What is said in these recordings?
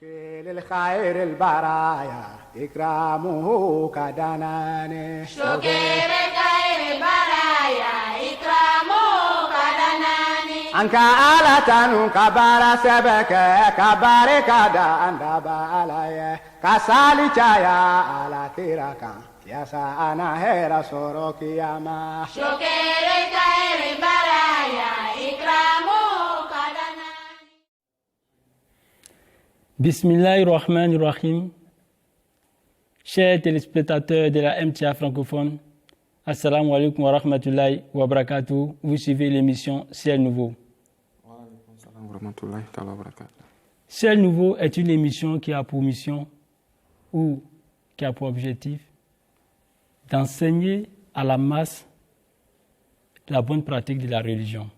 Anka ala tanu kabara sebeke kabare kada andaba alaye kasali chaya ala tiraka yasa ana hera soro kiyama shokere kaere baraya ikramu kadana. Bismillahirrahmanirrahim. Chers téléspectateurs de la MTA francophone, Assalamu alaikum wa rahmatullahi wa barakatuh. Vous suivez l'émission Ciel Nouveau. Ciel Nouveau est une émission qui a pour mission ou qui a pour objectif d'enseigner à la masse la bonne pratique de la religion,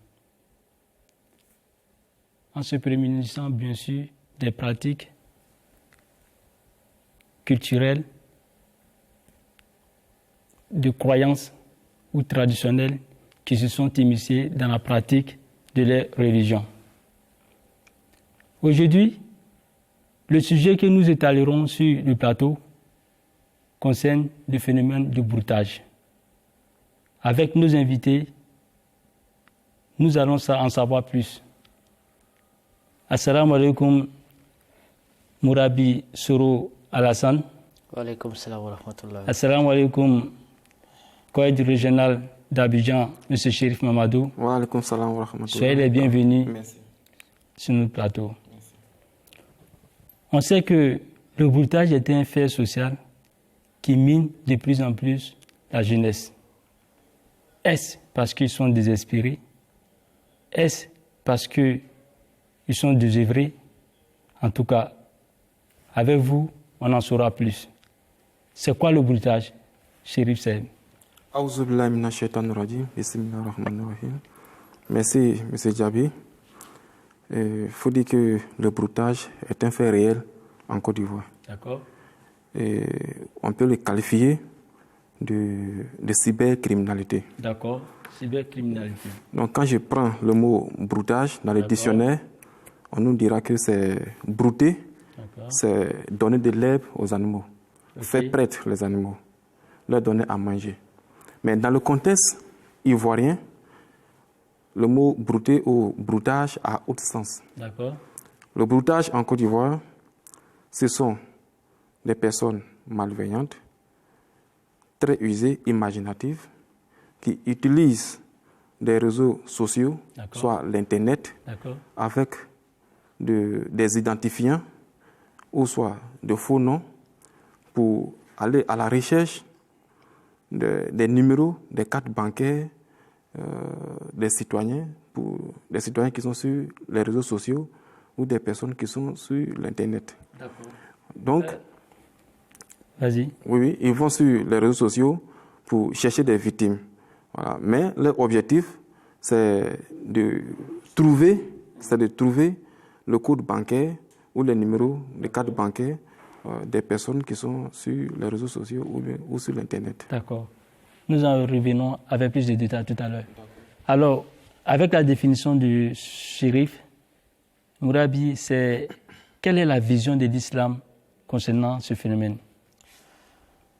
en se prémunissant bien sûr des pratiques culturelles, de croyances ou traditionnelles qui se sont immiscées dans la pratique de leur religion. Aujourd'hui, le sujet que nous étalerons sur le plateau concerne le phénomène du broutage. Avec nos invités, nous allons en savoir plus. Assalamu alaikum, Mourabi Soro Alassane. Wa alaikum salam wa rahmatullah. Assalamu alaikum, Coïd régional d'Abidjan, M. Chérif Mamadou. Wa alaikum salam wa rahmatullah. Soyez les bienvenus. Merci. Sur notre plateau. Merci. On sait que le broutage est un fait social qui mine de plus en plus la jeunesse. Est-ce parce qu'ils sont désespérés? Est-ce parce qu'ils sont désœuvrés? En tout cas, avec vous, on en saura plus. C'est quoi le broutage, Chérif Saïd? Merci, M. Djabi. Il faut dire que le broutage est un fait réel en Côte d'Ivoire. D'accord. Et on peut le qualifier de cybercriminalité. D'accord, cybercriminalité. Donc quand je prends le mot broutage dans le dictionnaire, on nous dira que c'est brouter, c'est donner de l'herbe aux animaux, faire paître les animaux, leur donner à manger. Mais dans le contexte ivoirien, le mot brouter ou broutage a autre sens. D'accord. Le broutage en Côte d'Ivoire, ce sont des personnes malveillantes, très usées, imaginatives, qui utilisent des réseaux sociaux, soit l'Internet, avec des identifiants ou soit de faux noms pour aller à la recherche des numéros, des cartes bancaires des citoyens qui sont sur les réseaux sociaux ou des personnes qui sont sur l'Internet. D'accord. Donc, vas-y. Oui, ils vont sur les réseaux sociaux pour chercher des victimes. Voilà. Mais leur objectif, c'est de trouver le code bancaire ou les numéros de cartes bancaires des personnes qui sont sur les réseaux sociaux ou sur l'Internet. D'accord. Nous en revenons avec plus de détails tout à l'heure. Alors, avec la définition du shérif, Mourabi, quelle est la vision de l'islam concernant ce phénomène?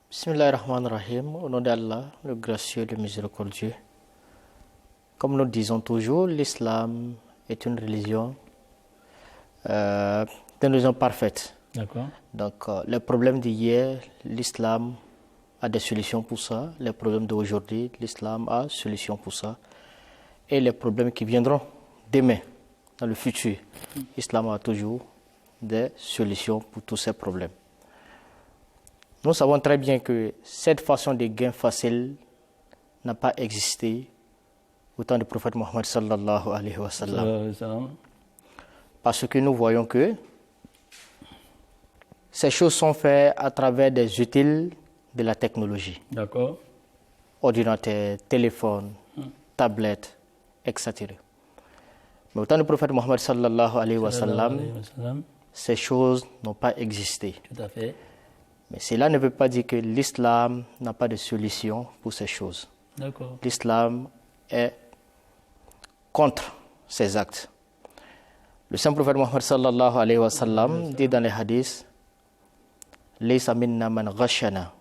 Bismillahirrahmanirrahim. Au nom d'Allah, le gracieux, le miséricordieux. Comme nous disons toujours, l'islam est une religion parfaite. D'accord. Donc, les problèmes d'hier, l'islam a des solutions pour ça. Les problèmes d'aujourd'hui, l'islam a des solutions pour ça. Et les problèmes qui viendront demain, dans le futur, l'islam a toujours des solutions pour tous ces problèmes. Nous savons très bien que cette façon de gain facile n'a pas existé au temps du prophète Mohammed sallallahu alayhi wa sallam. Parce que nous voyons que ces choses sont faites à travers des utiles de la technologie. D'accord. Ordinateur, téléphone, tablette, etc. Mais au temps du prophète Mohammed sallallahu alayhi wa sallam, ces choses n'ont pas existé. Tout à fait. Mais cela ne veut pas dire que l'islam n'a pas de solution pour ces choses. D'accord. L'islam est contre ces actes. Le saint prophète Mohammed sallallahu alayhi wa sallam dit dans les hadiths, Laysa minna man ghashana.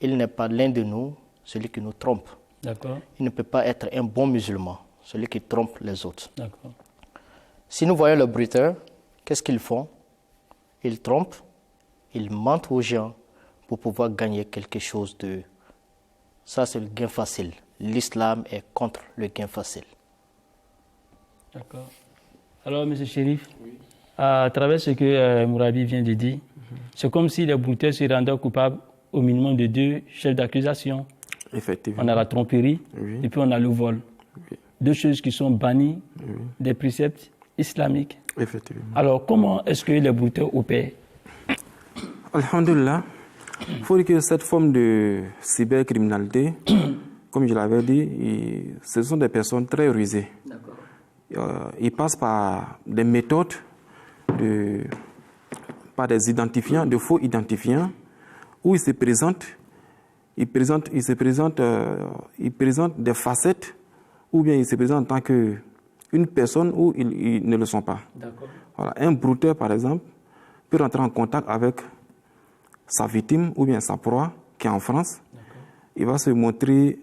Il n'est pas l'un de nous, celui qui nous trompe. D'accord. Il ne peut pas être un bon musulman, celui qui trompe les autres. D'accord. Si nous voyons le bruiteur, qu'est-ce qu'ils font? Ils trompent, ils mentent aux gens pour pouvoir gagner quelque chose d'eux. Ça, c'est le gain facile. L'islam est contre le gain facile. D'accord. Alors, M. Chérif, à travers ce que Mourabi vient de dire, c'est comme si les brouteurs se rendaient coupables au minimum de 2 chefs d'accusation. Effectivement. On a la tromperie et puis on a le vol. Oui. 2 choses qui sont bannies des préceptes islamiques. Effectivement. Alors, comment est-ce que les brouteurs opèrent? Alhamdulillah, il faut dire que cette forme de cybercriminalité, comme je l'avais dit, ce sont des personnes très rusées. Ils passent par des méthodes, par des identifiants, de faux identifiants, où ils présentent des facettes, ou bien ils se présentent en tant qu'une personne où ils ne le sont pas. Voilà. Un brouteur, par exemple, peut rentrer en contact avec sa victime ou bien sa proie qui est en France. Il va se montrer,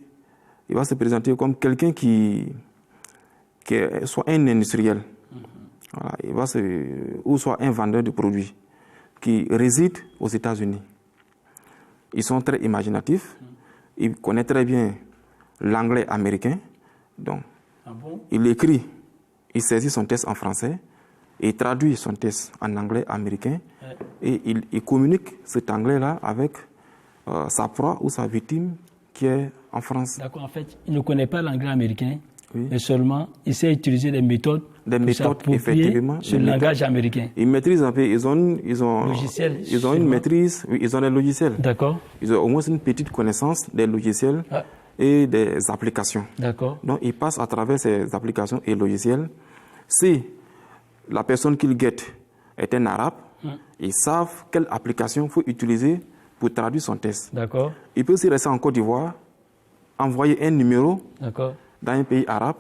il va se présenter comme quelqu'un qui est soit un industriel, voilà, ou soit un vendeur de produits qui réside aux États-Unis. Ils sont très imaginatifs, ils connaissent très bien l'anglais américain, donc il écrit, il saisit son texte en français, et il traduit son texte en anglais américain, et il communique cet anglais-là avec sa proie ou sa victime qui est en France. D'accord, en fait, il ne connaît pas l'anglais américain, mais seulement il sait utiliser des méthodes effectivement, sur le langage américain. Ils maîtrisent un peu, ils ont une maîtrise, ils ont des logiciels. D'accord. Ils ont au moins une petite connaissance des logiciels et des applications. D'accord. Donc ils passent à travers ces applications et logiciels. Si la personne qu'ils guettent est un arabe, ils savent quelle application il faut utiliser pour traduire son texte. D'accord. Il peut aussi rester en Côte d'Ivoire, envoyer un numéro dans un pays arabe.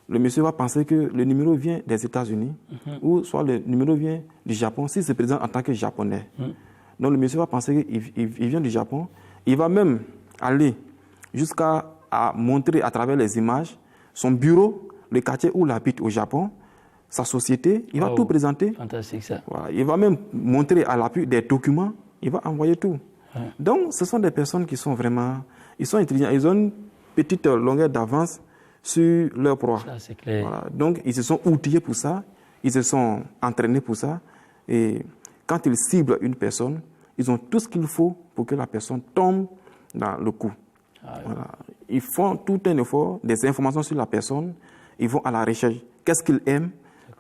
Le monsieur va penser que le numéro vient des États-Unis ou soit le numéro vient du Japon s'il se présente en tant que japonais. Donc le monsieur va penser qu'il vient du Japon. Il va même aller jusqu'à montrer à travers les images son bureau, le quartier où il habite au Japon, sa société. Il va tout présenter. Fantastique ça. Voilà. Il va même montrer à l'appui des documents. Il va envoyer tout. Donc ce sont des personnes qui sont vraiment... Ils sont intelligents. Ils ont une petite longueur d'avance sur leur proie. Ça, c'est clair. Voilà. Donc, ils se sont outillés pour ça, ils se sont entraînés pour ça. Et quand ils ciblent une personne, ils ont tout ce qu'il faut pour que la personne tombe dans le coup. Voilà. Ils font tout un effort, des informations sur la personne, ils vont à la recherche. Qu'est-ce qu'il aime,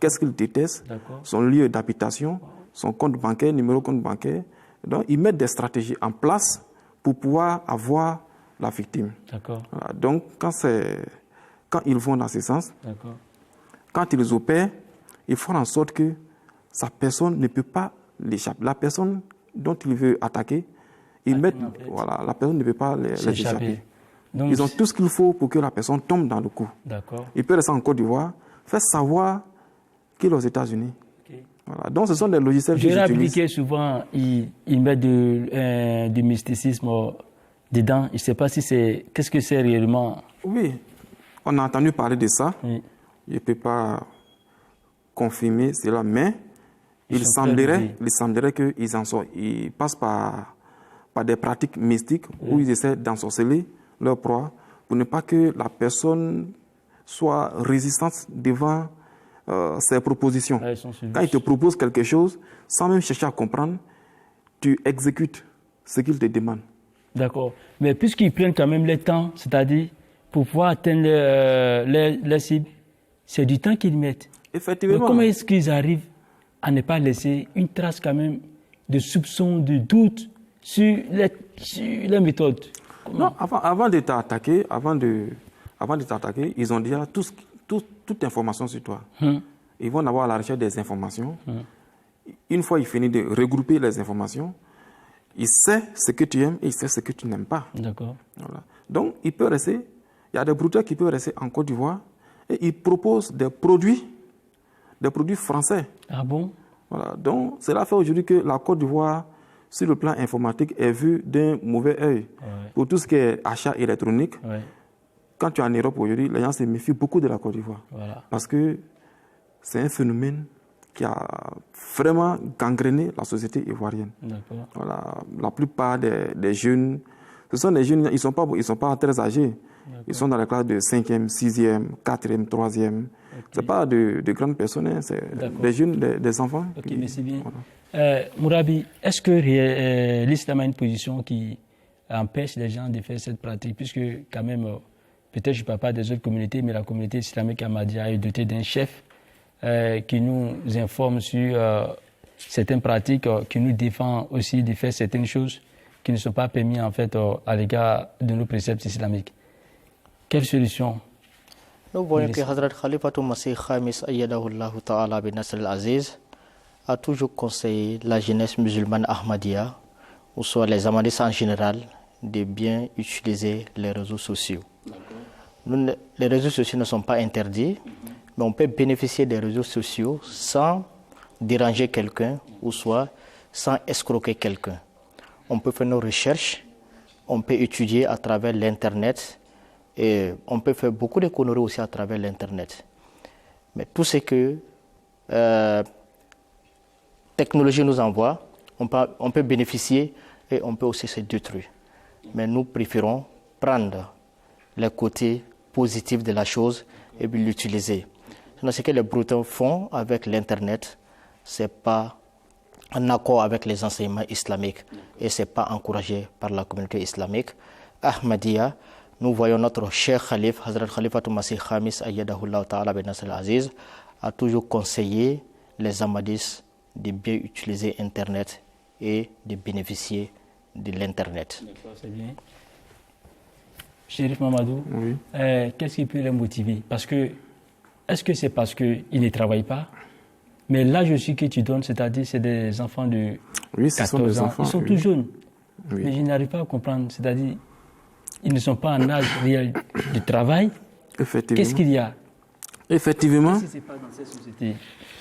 qu'est-ce qu'il déteste, son lieu d'habitation, son compte bancaire, numéro de compte bancaire. Donc, ils mettent des stratégies en place pour pouvoir avoir la victime. Voilà. Donc, quand ils vont dans ce sens, quand ils opèrent, ils font en sorte que sa personne ne peut pas l'échapper. La personne dont il veut attaquer, la personne ne peut pas les échapper. Donc, ils ont tout ce qu'il faut pour que la personne tombe dans le coup. Il peut rester en Côte d'Ivoire, faire savoir qu'il est aux États-Unis. Voilà. Donc ce sont des logiciels qu'ils utilisent. Appliqué souvent, ils mettent du mysticisme dedans. Je ne sais pas si c'est... Qu'est-ce que c'est réellement? Oui. On a entendu parler de ça. Je ne peux pas confirmer cela, mais il semblerait qu'ils passent par des pratiques mystiques où ils essaient d'ensorceler leur proie pour ne pas que la personne soit résistante devant ses propositions. Quand ils te proposent quelque chose, sans même chercher à comprendre, tu exécutes ce qu'ils te demandent. D'accord. Mais puisqu'ils prennent quand même le temps, c'est-à-dire pour pouvoir atteindre les cibles, c'est du temps qu'ils mettent. Effectivement. Mais comment est-ce qu'ils arrivent à ne pas laisser une trace quand même de soupçon, de doute sur les méthodes? Non, avant de t'attaquer, ils ont déjà toute information sur toi. Ils vont avoir la recherche des informations. Une fois ils finissent de regrouper les informations, ils savent ce que tu aimes et ils savent ce que tu n'aimes pas. D'accord. Voilà. Donc, il y a des brouteurs qui peuvent rester en Côte d'Ivoire et ils proposent des produits des produits français. Ah bon? Voilà. Donc, cela fait aujourd'hui que la Côte d'Ivoire, sur le plan informatique, est vue d'un mauvais œil. Pour tout ce qui est achat électronique, quand tu es en Europe aujourd'hui, les gens se méfient beaucoup de la Côte d'Ivoire. Voilà. Parce que c'est un phénomène qui a vraiment gangréné la société ivoirienne. Voilà. La plupart des jeunes, ce sont des jeunes, ils ne sont pas très âgés. Ils sont dans la classe de 5e, 6e, 4e, 3e. Ce n'est pas de grandes personnes, hein, c'est des jeunes, des enfants. Ok, mais c'est bien. Voilà. Mourabi, est-ce que l'islam a une position qui empêche les gens de faire cette pratique? Puisque quand même, peut-être je ne parle pas des autres communautés, mais la communauté islamique ahmadiyya est dotée d'un chef qui nous informe sur certaines pratiques, qui nous défend aussi de faire certaines choses qui ne sont pas permises en fait à l'égard de nos préceptes islamiques. Quelle solution? Nous voyons que Hazrat Khalifatul Masih Khamis Ayyadahullahu Ta'ala bin Nasr al-Aziz a toujours conseillé la jeunesse musulmane ahmadiyya, ou soit les ahmadistes en général, de bien utiliser les réseaux sociaux. Les réseaux sociaux ne sont pas interdits, mais on peut bénéficier des réseaux sociaux sans déranger quelqu'un, ou soit sans escroquer quelqu'un. On peut faire nos recherches, on peut étudier à travers l'Internet, et on peut faire beaucoup de conneries aussi à travers l'Internet. Mais tout ce que technologie nous envoie, on peut bénéficier et on peut aussi se détruire. Mais nous préférons prendre les côtés positifs de la chose et puis l'utiliser. Ce que les Bretons font avec l'Internet, ce n'est pas en accord avec les enseignements islamiques et ce n'est pas encouragé par la communauté islamique. Ahmadiyya, nous voyons notre cher Khalif, Hazrat Khalifatul Masih Khamis Ayyadahullah Ta'ala bin Nasr al-Aziz, a toujours conseillé les ahmadistes de bien utiliser Internet et de bénéficier de l'Internet. C'est bien. Chérif Mamadou, Oui. Qu'est-ce qui peut les motiver? Est-ce que c'est parce qu'ils ne travaillent pas? Mais l'âge aussi que tu donnes, c'est-à-dire c'est des enfants de 14 ans. Ils sont tout jeunes. Oui. Mais je n'arrive pas à comprendre. C'est-à-dire ils ne sont pas en âge réel de travail. Qu'est-ce qu'il y a? Effectivement. Qu'est-ce qui se passe dans cette société?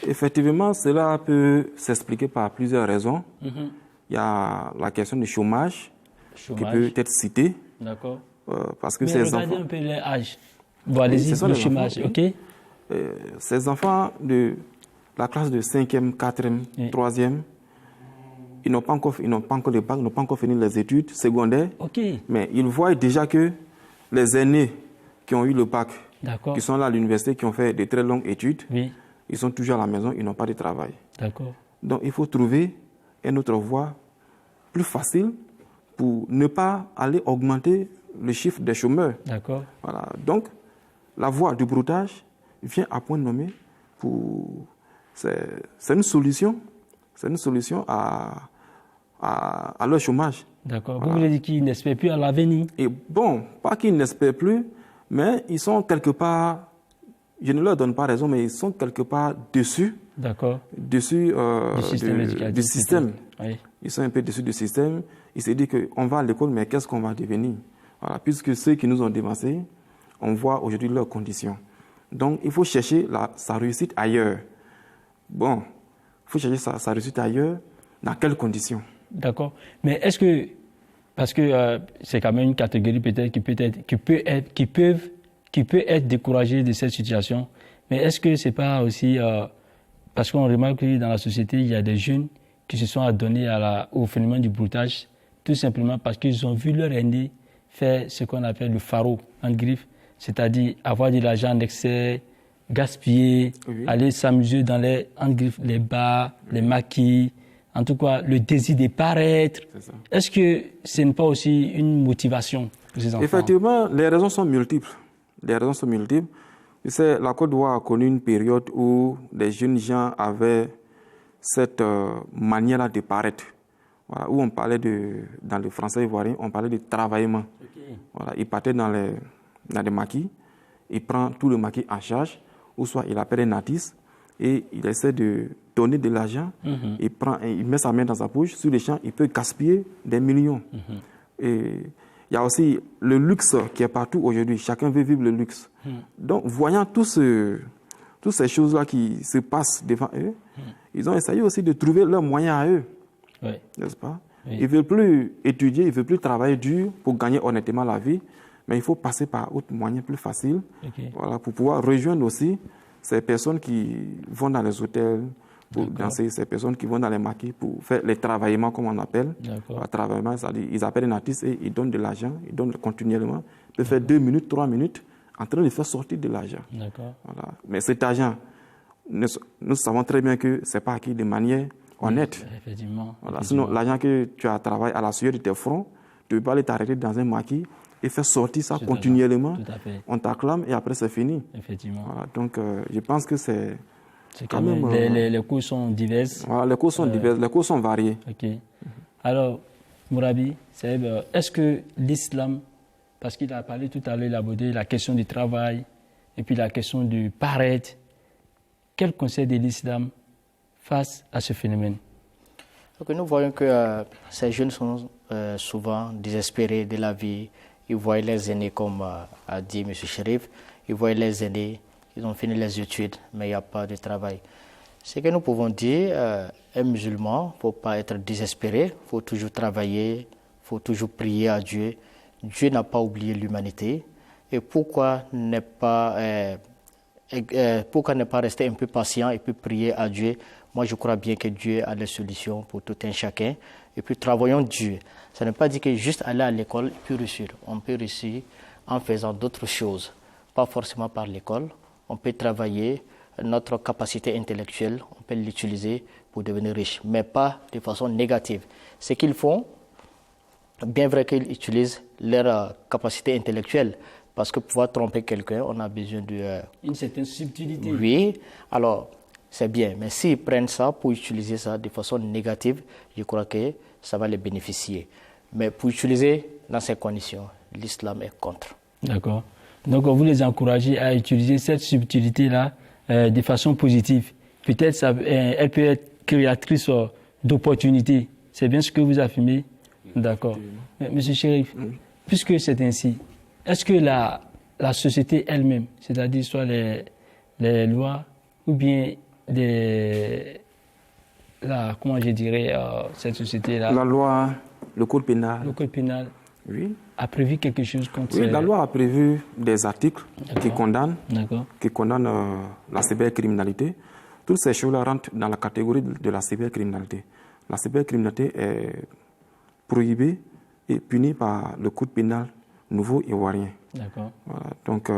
Effectivement, cela peut s'expliquer par plusieurs raisons. Il y a la question du chômage. Qui peut être citée. D'accord. Parce que mais ces regardez enfants... un peu leur âge. Bon, allez-y, le chômage, enfants, ok? Ces enfants de la classe de 5e, 4e, 3e, ils n'ont pas encore de bac, ils n'ont pas encore fini les études secondaires. Okay. Mais ils voient déjà que les aînés qui ont eu le bac, qui sont là à l'université, qui ont fait de très longues études, ils sont toujours à la maison, ils n'ont pas de travail. Donc il faut trouver une autre voie plus facile pour ne pas aller augmenter le chiffre des chômeurs. Voilà. Donc la voie du broutage vient à point nommé pour... C'est une solution. C'est une solution à leur chômage. D'accord. Voilà. Vous voulez dire qu'ils n'espèrent plus à l'avenir? Et bon, pas qu'ils n'espèrent plus, mais ils sont quelque part, je ne leur donne pas raison, mais ils sont quelque part dessus. Dessus du système. Oui. Ils sont un peu dessus du système. Ils se disent qu'on va à l'école, mais qu'est-ce qu'on va devenir? Voilà. Puisque ceux qui nous ont dévancés, on voit aujourd'hui leurs conditions. Donc, il faut chercher sa réussite ailleurs. Bon, il faut chercher sa réussite ailleurs. Dans quelles conditions? D'accord. Mais est-ce que, parce que c'est quand même une catégorie peut-être qui peut être découragée de cette situation, mais est-ce que c'est pas aussi parce qu'on remarque que dans la société il y a des jeunes qui se sont adonnés au phénomène du broutage tout simplement parce qu'ils ont vu leur aîné faire ce qu'on appelle le faro en griffe, c'est-à-dire avoir de l'argent en excès, gaspiller, aller s'amuser dans les bars, les maquis. En tout cas, le désir de paraître. Est-ce que ce n'est pas aussi une motivation pour ces enfants? Effectivement, les raisons sont multiples. Tu sais, la Côte d'Ivoire a connu une période où les jeunes gens avaient cette manière-là de paraître. Voilà, où on parlait dans le français ivoirien, on parlait de travaillement. Voilà, il partait dans les maquis, il prend tout le maquis en charge, ou soit il appelle un artiste, et il essaie de donner de l'argent, il met sa main dans sa poche, sur les champs, il peut gaspiller des millions. Et il y a aussi le luxe qui est partout aujourd'hui, chacun veut vivre le luxe. Donc, voyant tout toutes ces choses-là qui se passent devant eux, ils ont essayé aussi de trouver leurs moyens à eux, n'est-ce pas? Oui. Ils ne veulent plus étudier, ils ne veulent plus travailler dur pour gagner honnêtement la vie, mais il faut passer par d'autres moyens plus faciles, voilà, pour pouvoir rejoindre aussi ces personnes qui vont dans les hôtels pour danser, ces personnes qui vont dans les maquis pour faire les travaillements, comme on appelle. Travaillement, c'est-à-dire ils appellent un artiste et ils donnent de l'argent, ils donnent continuellement. Ils peuvent faire 2 minutes, 3 minutes en train de faire sortir de l'argent. Voilà. Mais cet argent, nous savons très bien que ce n'est pas acquis de manière honnête. Effectivement. Voilà. Sinon, l'argent que tu as travaillé à la sueur de tes fronts, tu ne peux pas aller t'arrêter dans un maquis et faire sortir ça continuellement. On t'acclame et après c'est fini. Effectivement. Voilà. Donc, je pense que c'est quand même... même... Les cours sont divers. Voilà, les cours sont divers, les cours sont variés. Alors, Mourabi, est-ce que l'islam, parce qu'il a parlé tout à l'heure, il a abordé la question du travail et puis la question du paraître, quel conseil de l'islam face à ce phénomène? Donc, nous voyons que ces jeunes sont souvent désespérés de la vie. Ils voient les aînés, comme a dit M. Chérif, ils voient les aînés, ils ont fini les études, mais il n'y a pas de travail. Ce que nous pouvons dire, un musulman, il ne faut pas être désespéré, il faut toujours travailler, il faut toujours prier à Dieu. Dieu n'a pas oublié l'humanité. Et pourquoi ne pas rester un peu patient et puis prier à Dieu? Moi, je crois bien que Dieu a les solutions pour tout un chacun. Et puis, travaillons Dieu. Ça ne veut pas dire que juste aller à l'école et puis réussir. On peut réussir en faisant d'autres choses, pas forcément par l'école. On peut travailler notre capacité intellectuelle, on peut l'utiliser pour devenir riche, mais pas de façon négative. Ce qu'ils font, bien vrai qu'ils utilisent leur capacité intellectuelle, parce que pour pouvoir tromper quelqu'un, on a besoin de... une certaine subtilité. Oui, alors c'est bien, mais s'ils prennent ça pour utiliser ça de façon négative, je crois que ça va les bénéficier. Mais pour utiliser dans ces conditions, l'islam est contre. D'accord. Donc vous les encouragez à utiliser cette subtilité-là de façon positive. Peut-être elle peut être créatrice d'opportunités. C'est bien ce que vous affirmez? D'accord. Monsieur Chérif, puisque c'est ainsi, est-ce que la société elle-même, c'est-à-dire soit les lois ou bien comment je dirais cette société-là? La loi, le code pénal. Le code pénal. Oui. A prévu quelque chose contre... Oui, la loi a prévu des articles qui condamnent la cybercriminalité. Toutes ces choses-là rentrent dans la catégorie de la cybercriminalité. La cybercriminalité est prohibée et punie par le code pénal nouveau ivoirien. D'accord. Voilà. Donc,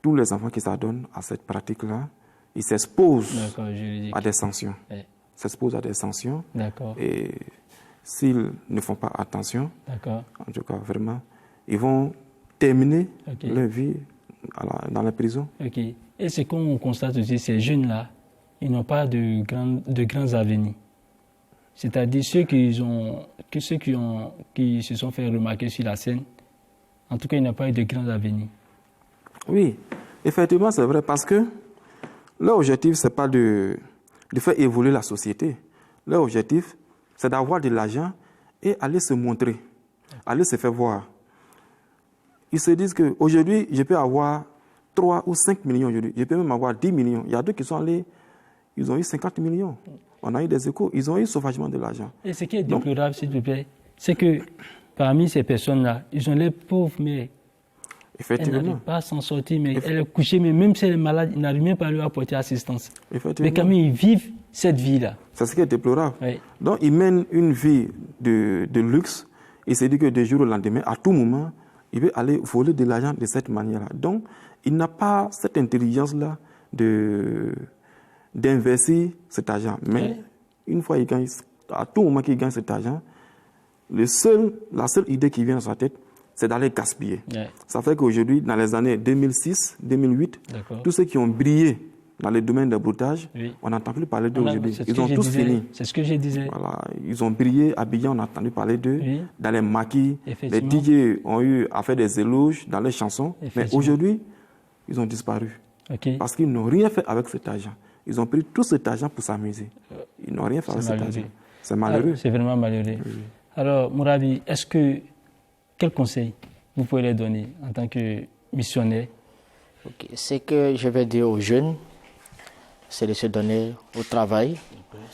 tous les enfants qui s'adonnent à cette pratique-là, ils s'exposent à des sanctions. S'exposent à des sanctions. D'accord. Et s'ils ne font pas attention, en tout cas vraiment, ils vont terminer leur vie dans la prison. Ok. Et ce qu'on constate aussi, ces jeunes-là, ils n'ont pas de grands avenirs. C'est-à-dire ceux qui se sont fait remarquer sur la scène, en tout cas, ils n'ont pas eu de grands avenirs. Oui, effectivement, c'est vrai, parce que leur objectif, ce n'est pas de faire évoluer la société. Leur objectif, c'est d'avoir de l'argent et aller se montrer, aller se faire voir. Ils se disent qu'aujourd'hui, je peux avoir 3 ou 5 millions aujourd'hui. Je peux même avoir 10 millions. Il y a d'autres qui sont allés, ils ont eu 50 millions. On a eu des échos, ils ont eu sauvagement de l'argent. Et ce qui est déplorable, s'il vous plaît, c'est que parmi ces personnes-là, ils ont les pauvres, mais elle n'arrive pas à s'en sortir, mais elle est couchée, mais même si elle est malade, ils n'arrivent même pas à lui apporter assistance. Mais quand même, ils vivent cette vie-là. C'est ce qui est déplorable. Oui. Donc, ils mènent une vie de luxe. Il se dit que du jour au lendemain, à tout moment, il veut aller voler de l'argent de cette manière-là. Donc, il n'a pas cette intelligence-là d'investir cet argent. Mais une fois qu'il gagne, à tout moment qu'il gagne cet argent, la seule idée qui vient dans sa tête, c'est d'aller gaspiller. Ça fait qu'aujourd'hui, dans les années 2006, 2008, tous ceux qui ont brillé dans le domaine des broutages, on n'entend plus parler d'eux aujourd'hui. Ils ont tous fini. C'est ce que je disais. Voilà. Ils ont brillé, habillés, on a entendu parler d'eux. Dans les maquis, les DJ ont eu à faire des éloges dans les chansons. Mais aujourd'hui, ils ont disparu. Parce qu'ils n'ont rien fait avec cet argent. Ils ont pris tout cet argent pour s'amuser. Ils n'ont rien fait avec cet argent. C'est malheureux. C'est vraiment malheureux. Alors, Mourabi, quel conseil vous pouvez leur donner en tant que missionnaire Ok. Ce que je vais dire aux jeunes, c'est de se donner au travail,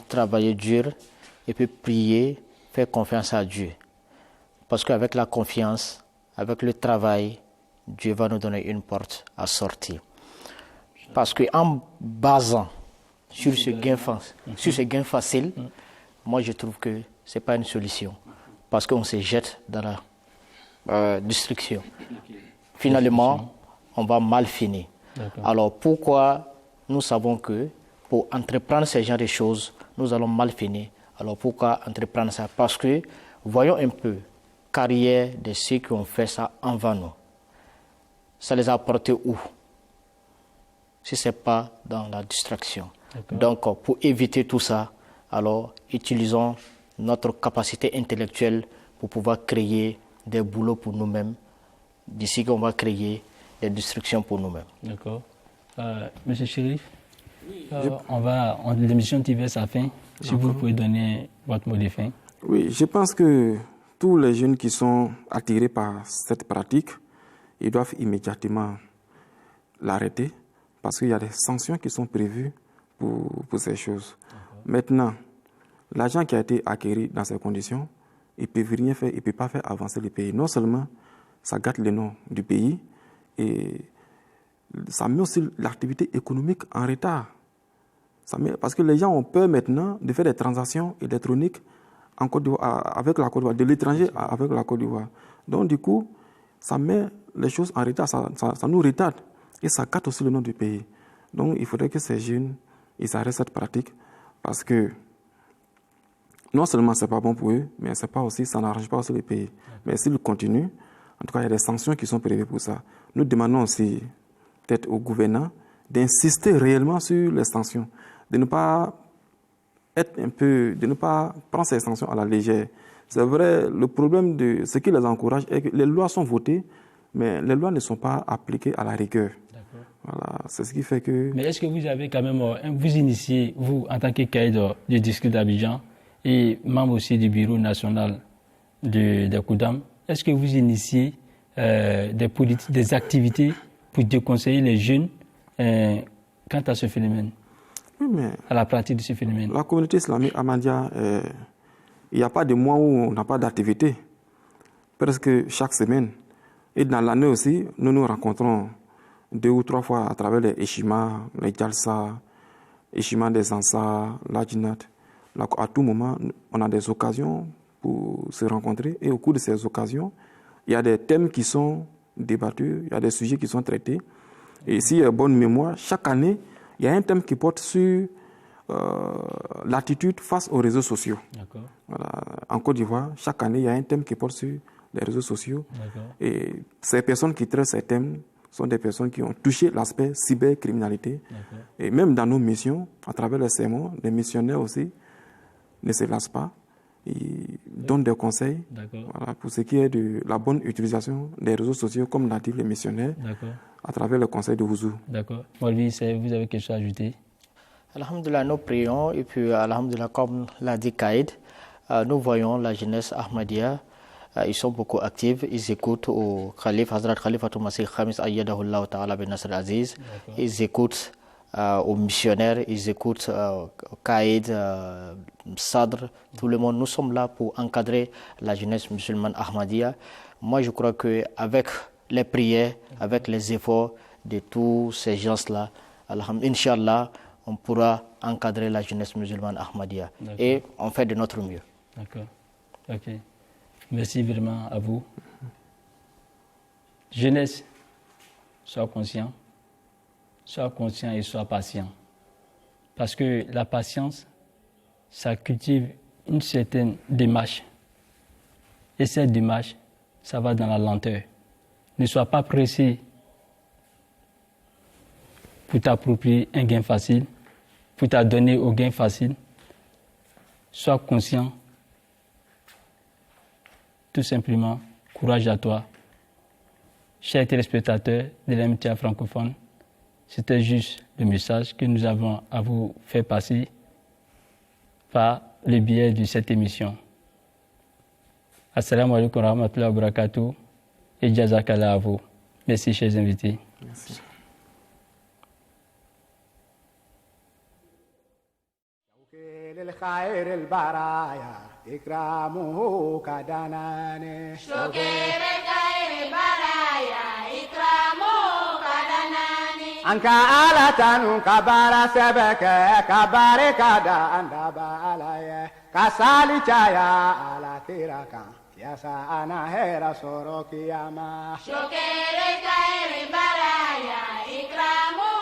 travailler dur, et puis prier, faire confiance à Dieu. Parce qu'avec la confiance, avec le travail, Dieu va nous donner une porte à sortir. Parce qu'en basant sur ce gain facile, moi je trouve que ce n'est pas une solution. Parce qu'on se jette dans la destruction. Finalement, on va mal finir. Alors pourquoi nous savons que pour entreprendre ce genre de choses, nous allons mal finir. Alors pourquoi entreprendre ça? Parce que, voyons un peu, carrière de ceux qui ont fait ça avant nous. Ça les a apportés où? Si ce n'est pas dans la distraction. Donc, pour éviter tout ça, alors utilisons notre capacité intellectuelle pour pouvoir créer des boulots pour nous-mêmes. D'ici qu'on va créer des distractions pour nous-mêmes. D'accord. Monsieur Chérif, l'émission tire à sa fin. Si vous pouvez donner votre mot de fin. Oui, je pense que tous les jeunes qui sont attirés par cette pratique, ils doivent immédiatement l'arrêter parce qu'il y a des sanctions qui sont prévues pour ces choses. Maintenant, l'argent qui a été acquis dans ces conditions, ils ne peuvent rien faire, ils ne peuvent pas faire avancer le pays. Non seulement ça gâte le nom du pays, et ça met aussi l'activité économique en retard. Parce que les gens ont peur maintenant de faire des transactions électroniques en Côte d'Ivoire, avec la Côte d'Ivoire, de l'étranger avec la Côte d'Ivoire. Donc du coup, ça met les choses en retard, ça nous retarde et ça gâte aussi le nom du pays. Donc il faudrait que ces jeunes ils arrêtent cette pratique parce que non seulement ce n'est pas bon pour eux, mais ça n'arrange pas aussi le pays. Mais s'ils continuent, en tout cas il y a des sanctions qui sont prévues pour ça. Nous demandons aussi peut-être aux gouvernants d'insister réellement sur les sanctions, de ne pas prendre ces sanctions à la légère. C'est vrai, le problème de ce qui les encourage est que les lois sont votées, mais les lois ne sont pas appliquées à la rigueur. Voilà, c'est ce qui fait que... Mais est-ce que vous avez quand même, vous initiez, vous, en tant que caïd du district d'Abidjan et membre aussi du bureau national de Koudam, est-ce que vous initiez des politiques, des activités pour déconseiller les jeunes quant à ce phénomène, à la pratique de ce phénomène? La communauté islamique Ahmadiyya, il n'y a pas de mois où on n'a pas d'activité, presque chaque semaine. Et dans l'année aussi, nous nous rencontrons 2 ou 3 fois à travers les Eshima, les Jalsa, Eshima des Ansar, la Jinat. À tout moment, on a des occasions pour se rencontrer et au cours de ces occasions, il y a des thèmes qui sont débattus, il y a des sujets qui sont traités. Et s'il y a bonne mémoire, chaque année, il y a un thème qui porte sur l'attitude face aux réseaux sociaux. Voilà. En Côte d'Ivoire, chaque année, il y a un thème qui porte sur les réseaux sociaux. Et ces personnes qui traitent ces thèmes sont des personnes qui ont touché l'aspect cybercriminalité. Et même dans nos missions, à travers les sermons, les missionnaires aussi ne se lassent pas. Ils donnent des conseils pour ce qui est de la bonne utilisation des réseaux sociaux, comme l'a dit les missionnaires, à travers le conseil de Ouzou. D'accord. Molvi, vous avez quelque chose à ajouter? Alhamdulillah, nous prions et puis alhamdulillah, comme l'a dit Kaïd, nous voyons la jeunesse Ahmadiyya, ils sont beaucoup actifs, ils écoutent au Khalif, Hazrat Khalifatul Masih Khamis Ayyadahullah Ta'ala bin Nasr Aziz, ils écoutent aux missionnaires, ils écoutent Kaïd, Sadr, tout le monde. Nous sommes là pour encadrer la jeunesse musulmane Ahmadiyya. Moi, je crois qu'avec les prières, avec les efforts de tous ces gens-là, Inch'Allah, on pourra encadrer la jeunesse musulmane Ahmadiyya. Et on fait de notre mieux. D'accord. Ok. Merci vraiment à vous. Jeunesse, sois conscient et sois patient. Parce que la patience, ça cultive une certaine démarche. Et cette démarche, ça va dans la lenteur. Ne sois pas pressé pour t'approprier un gain facile, pour t'adonner au gain facile. Sois conscient. Tout simplement, courage à toi. Chers téléspectateurs de l'MTA francophone, c'était juste le message que nous avons à vous faire passer par le biais de cette émission. Assalamu alaikum wa rahmatullahi wa barakatuh et jazakallah à vous. Merci, chers invités. Merci. خير البرايا إكرامه كدناني شكر خير البرايا إكرامه كدناني أنك آلة كبار سبك كبار كدا أندبا علي كسالي جايا على تيراكا يا سانا هيرا سوروكي ياما شكر خير البرايا إكرامه